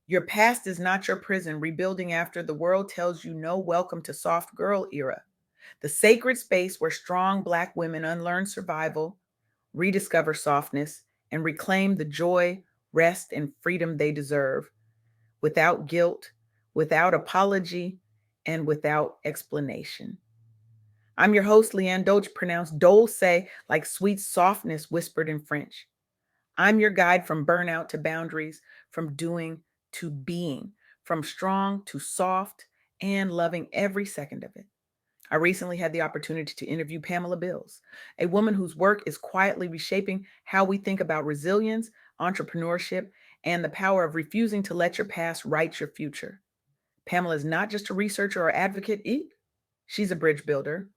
Your past is not your prison. Rebuilding after the world tells you no, welcome to soft girl era. The sacred space where strong Black women unlearn survival, rediscover softness, and reclaim the joy, rest, and freedom they deserve without guilt, without apology, and without explanation. I'm your host, LeAnne Dolce, pronounced Dolce like sweet softness whispered in French. I'm your guide from burnout to boundaries, from doing to being, from strong to soft, and loving every second of it. I recently had the opportunity to interview Pamela Bills, a woman whose work is quietly reshaping how we think about resilience, entrepreneurship, and the power of refusing to let your past write your future. Pamela is not just a researcher or advocate, she's a bridge builder,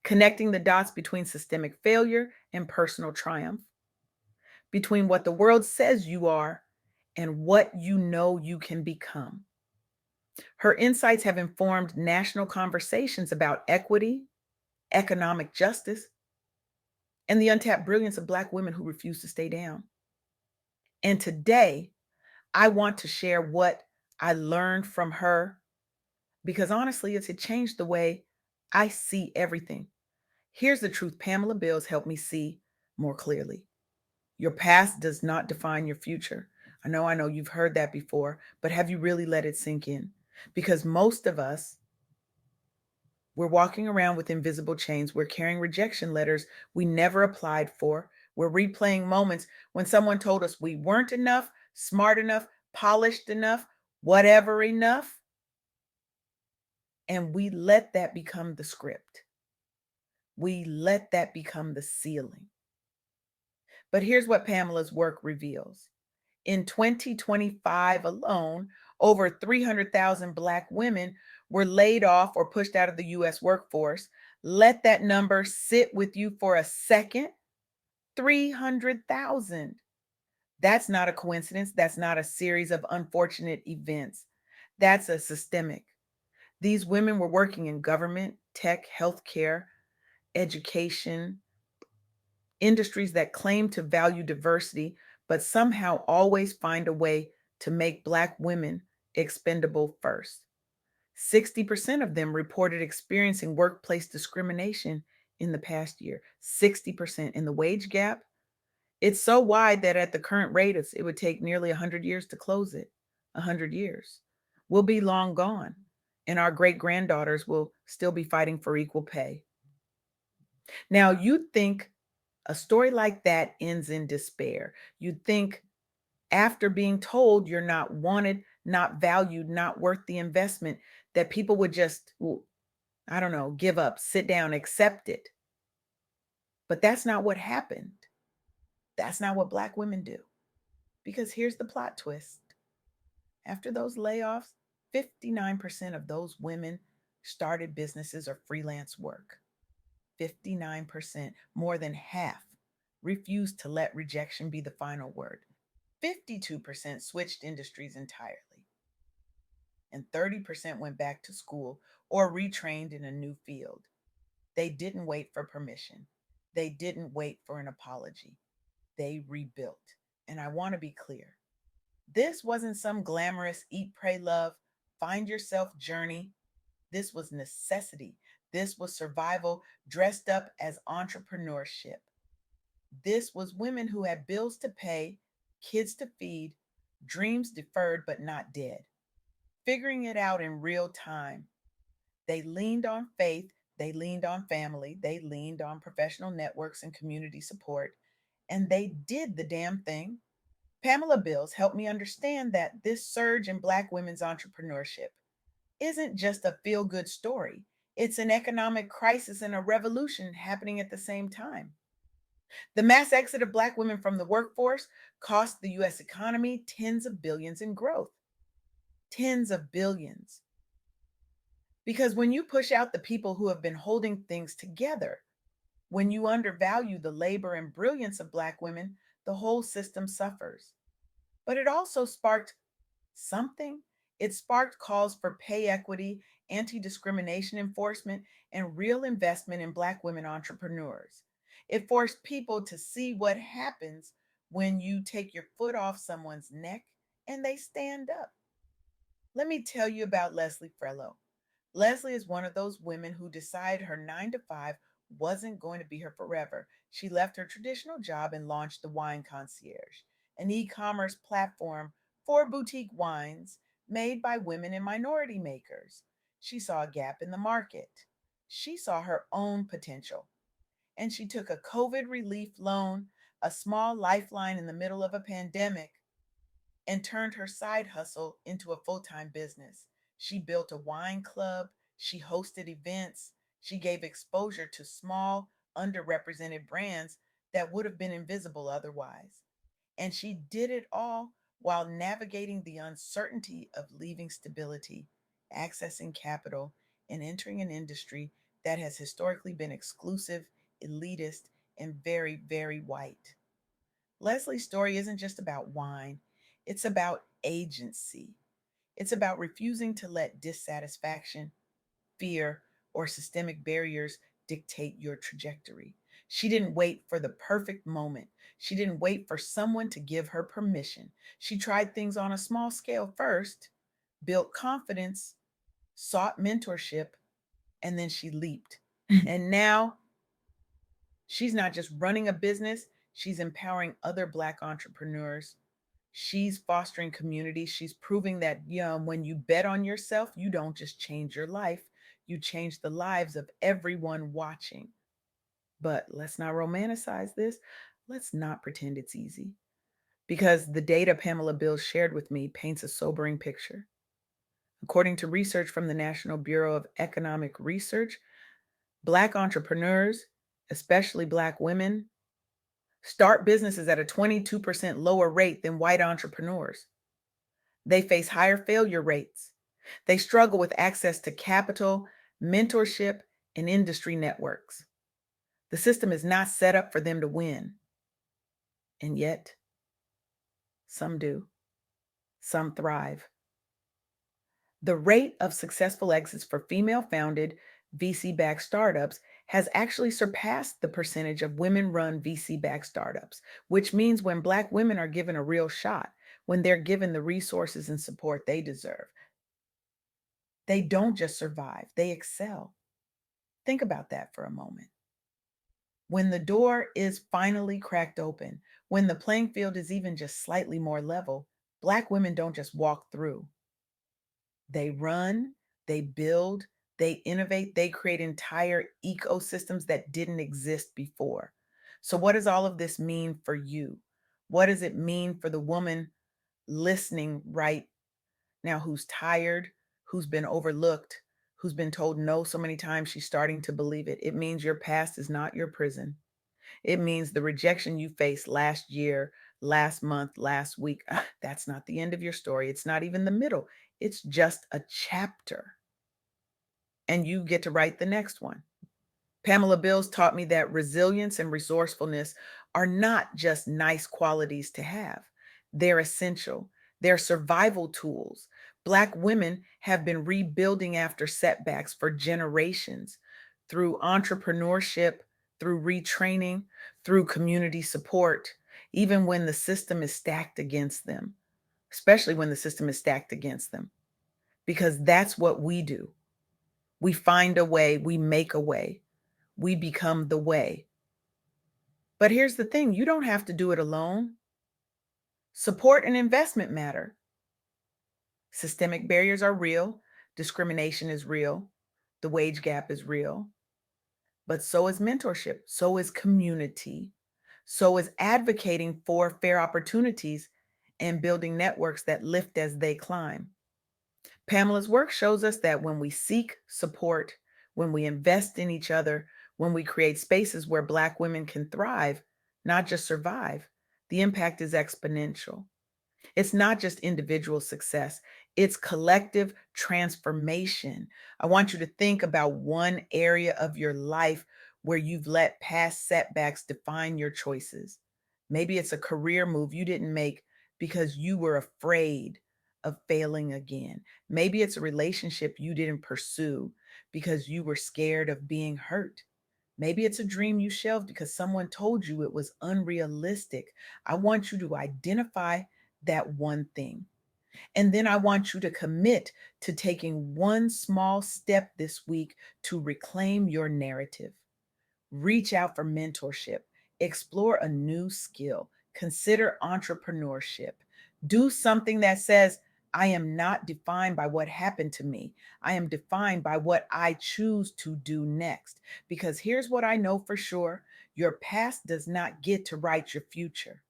connecting the dots between systemic failure and personal triumph, between what the world says you are and what you know you can become. Her insights have informed national conversations about equity, economic justice, and the untapped brilliance of Black women who refuse to stay down. And today, I want to share what I learned from her because honestly, it's it changed the way I see everything. Here's the truth: Pamela Bills helped me see more clearly. Your past does not define your future. I know you've heard that before, but have you really let it sink in? Because most of us, we're walking around with invisible chains. We're carrying rejection letters we never applied for. We're replaying moments when someone told us we weren't enough, smart enough, polished enough, whatever enough. And we let that become the script. We let that become the ceiling. But here's what Pamela's work reveals. In 2025 alone, over 300,000 Black women were laid off or pushed out of the US workforce. Let that number sit with you for a second. 300,000. That's not a coincidence. That's not a series of unfortunate events. That's a systemic. These women were working in government, tech, healthcare, education, industries that claim to value diversity, but somehow always find a way to make Black women expendable first. 60% of them reported experiencing workplace discrimination in the past year. 60% in the wage gap. It's so wide that at the current rate, it would take nearly 100 years to close it. 100 years. We'll be long gone, and our great granddaughters will still be fighting for equal pay. Now, you'd think a story like that ends in despair. You'd think after being told you're not wanted, not valued, not worth the investment, that people would just, I don't know, give up, sit down, accept it. But that's not what happened. That's not what Black women do. Because here's the plot twist: after those layoffs, 59% of those women started businesses or freelance work. 59%, more than half, refused to let rejection be the final word. 52% switched industries entirely. And 30% went back to school or retrained in a new field. They didn't wait for permission. They didn't wait for an apology. They rebuilt. And I want to be clear: this wasn't some glamorous eat, pray, love, find yourself journey. This was necessity. This was survival dressed up as entrepreneurship. This was women who had bills to pay, kids to feed, dreams deferred but not dead, figuring it out in real time. They leaned on faith, they leaned on family, they leaned on professional networks and community support, and they did the damn thing. Pamela Bills helped me understand that this surge in Black women's entrepreneurship isn't just a feel good story. It's an economic crisis and a revolution happening at the same time. The mass exit of Black women from the workforce cost the US economy tens of billions in growth. Tens of billions. Because when you push out the people who have been holding things together, when you undervalue the labor and brilliance of Black women, the whole system suffers. But it also sparked something. It sparked calls for pay equity, anti discrimination enforcement, and real investment in Black women entrepreneurs. It forced people to see what happens when you take your foot off someone's neck and they stand up. Let me tell you about Leslie Frello. Leslie is one of those women who decided her 9 to 5 wasn't going to be her forever. She left her traditional job and launched the Wine Concierge, an e commerce platform for boutique wines made by women and minority makers. She saw a gap in the market. She saw her own potential. And she took a COVID relief loan, a small lifeline in the middle of a pandemic, and turned her side hustle into a full time business. She built a wine club, she hosted events, she gave exposure to small, underrepresented brands that would have been invisible otherwise. And she did it all while navigating the uncertainty of leaving stability, accessing capital, and entering an industry that has historically been exclusive, elitist, and very, very white. Leslie's story isn't just about wine, it's about agency. It's about refusing to let dissatisfaction, fear, or systemic barriers dictate your trajectory. She didn't wait for the perfect moment. She didn't wait for someone to give her permission. She tried things on a small scale first, built confidence, sought mentorship, and then she leaped. And now she's not just running a business, she's empowering other Black entrepreneurs. She's fostering community. She's proving that when you bet on yourself, you don't just change your life, you change the lives of everyone watching. But let's not romanticize this. Let's not pretend it's easy. Because the data Pamela Bills shared with me paints a sobering picture. According to research from the National Bureau of Economic Research, Black entrepreneurs, especially Black women, start businesses at a 22% lower rate than white entrepreneurs. They face higher failure rates. They struggle with access to capital, mentorship, and industry networks. The system is not set up for them to win. And yet, some do. Some thrive. The rate of successful exits for female founded VC backed startups has actually surpassed the percentage of women run VC backed startups, which means when Black women are given a real shot, when they're given the resources and support they deserve, they don't just survive, they excel. Think about that for a moment. When the door is finally cracked open, when the playing field is even just slightly more level, Black women don't just walk through. They run, they build, they innovate, they create entire ecosystems that didn't exist before. So, what does all of this mean for you? What does it mean for the woman listening right now who's tired, who's been overlooked, who's been told no so many times she's starting to believe it? It means your past is not your prison. It means the rejection you faced last year, last month, last week, that's not the end of your story. It's not even the middle. It's just a chapter. And you get to write the next one. Pamela Bills taught me that resilience and resourcefulness are not just nice qualities to have, they're essential. They're survival tools. Black women have been rebuilding after setbacks for generations through entrepreneurship, through retraining, through community support, even when the system is stacked against them, especially when the system is stacked against them, because that's what we do. We find a way, we make a way, we become the way. But here's the thing, you don't have to do it alone. Support and investment matter. Systemic barriers are real, discrimination is real, the wage gap is real, but so is mentorship, so is community, so is advocating for fair opportunities and building networks that lift as they climb. Pamela's work shows us that when we seek support, when we invest in each other, when we create spaces where Black women can thrive, not just survive, the impact is exponential. It's not just individual success, it's collective transformation. I want you to think about one area of your life where you've let past setbacks define your choices. Maybe it's a career move you didn't make because you were afraid of failing again. Maybe it's a relationship you didn't pursue because you were scared of being hurt. Maybe it's a dream you shelved because someone told you it was unrealistic. I want you to identify that one thing. And then I want you to commit to taking one small step this week to reclaim your narrative. Reach out for mentorship, explore a new skill, consider entrepreneurship. Do something that says, I am not defined by what happened to me. I am defined by what I choose to do next. Because here's what I know for sure: your past does not get to write your future.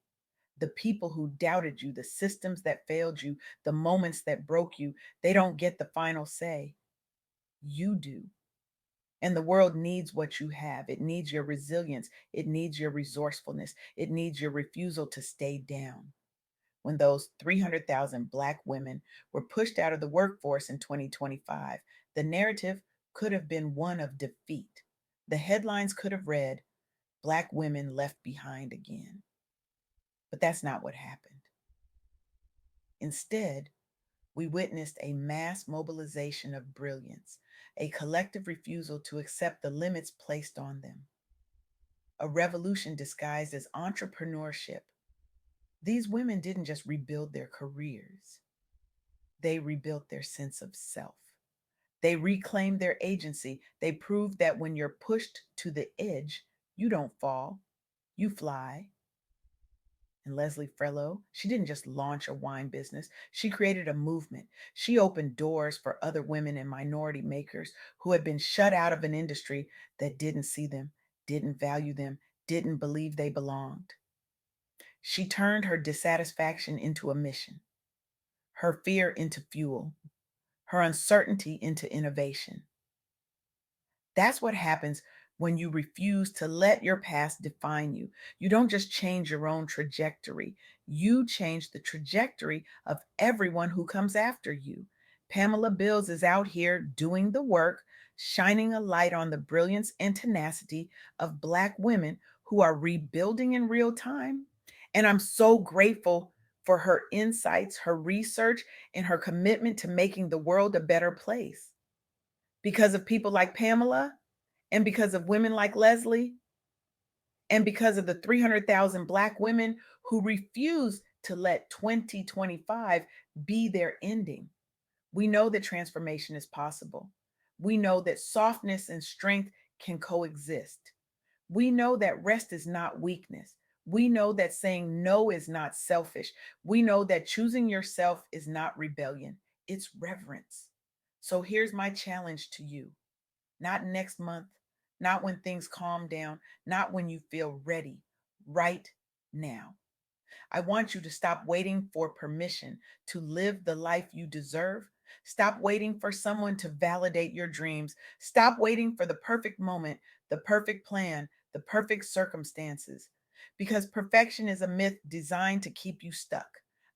The people who doubted you, the systems that failed you, the moments that broke you, they don't get the final say. You do. And the world needs what you have. It needs your resilience. It needs your resourcefulness. It needs your refusal to stay down. When those 300,000 Black women were pushed out of the workforce in 2025, the narrative could have been one of defeat. The headlines could have read, Black women left behind again. But that's not what happened. Instead, we witnessed a mass mobilization of brilliance, a collective refusal to accept the limits placed on them, a revolution disguised as entrepreneurship. These women didn't just rebuild their careers, they rebuilt their sense of self. They reclaimed their agency. They proved that when you're pushed to the edge, you don't fall, you fly. And Leslie Frello, she didn't just launch a wine business, she created a movement. She opened doors for other women and minority makers who had been shut out of an industry that didn't see them, didn't value them, didn't believe they belonged. She turned her dissatisfaction into a mission, her fear into fuel, her uncertainty into innovation. That's what happens when you refuse to let your past define you. You don't just change your own trajectory, you change the trajectory of everyone who comes after you. Pamela Bills is out here doing the work, shining a light on the brilliance and tenacity of Black women who are rebuilding in real time. And I'm so grateful for her insights, her research, and her commitment to making the world a better place. Because of people like Pamela, and because of women like Leslie, and because of the 300,000 Black women who refuse to let 2025 be their ending, we know that transformation is possible. We know that softness and strength can coexist. We know that rest is not weakness. We know that saying no is not selfish. We know that choosing yourself is not rebellion, it's reverence. So here's my challenge to you: not next month, not when things calm down, not when you feel ready, right now. I want you to stop waiting for permission to live the life you deserve. Stop waiting for someone to validate your dreams. Stop waiting for the perfect moment, the perfect plan, the perfect circumstances. Because perfection is a myth designed to keep you stuck.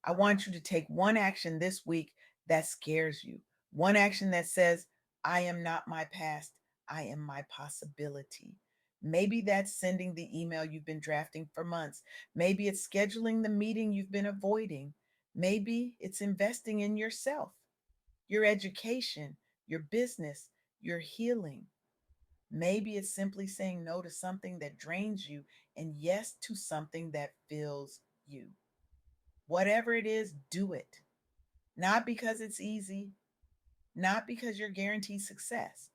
I want you to take one action this week that scares you. One action that says, I am not my past, I am my possibility. Maybe that's sending the email you've been drafting for months. Maybe it's scheduling the meeting you've been avoiding. Maybe it's investing in yourself, your education, your business, your healing. Maybe it's simply saying no to something that drains you and yes to something that fills you. Whatever it is, do it. Not because it's easy, not because you're guaranteed success,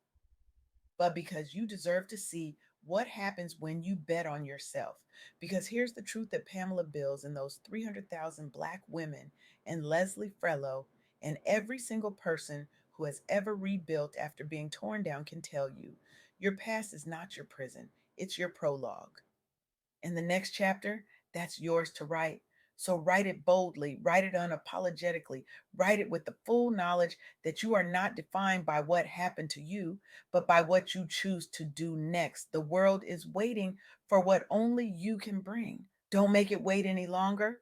but because you deserve to see what happens when you bet on yourself. Because here's the truth that Pamela Bills and those 300,000 Black women and Leslie Frello and every single person who has ever rebuilt after being torn down can tell you: your past is not your prison, it's your prologue. And the next chapter, that's yours to write. So write it boldly, write it unapologetically, write it with the full knowledge that you are not defined by what happened to you, but by what you choose to do next. The world is waiting for what only you can bring. Don't make it wait any longer.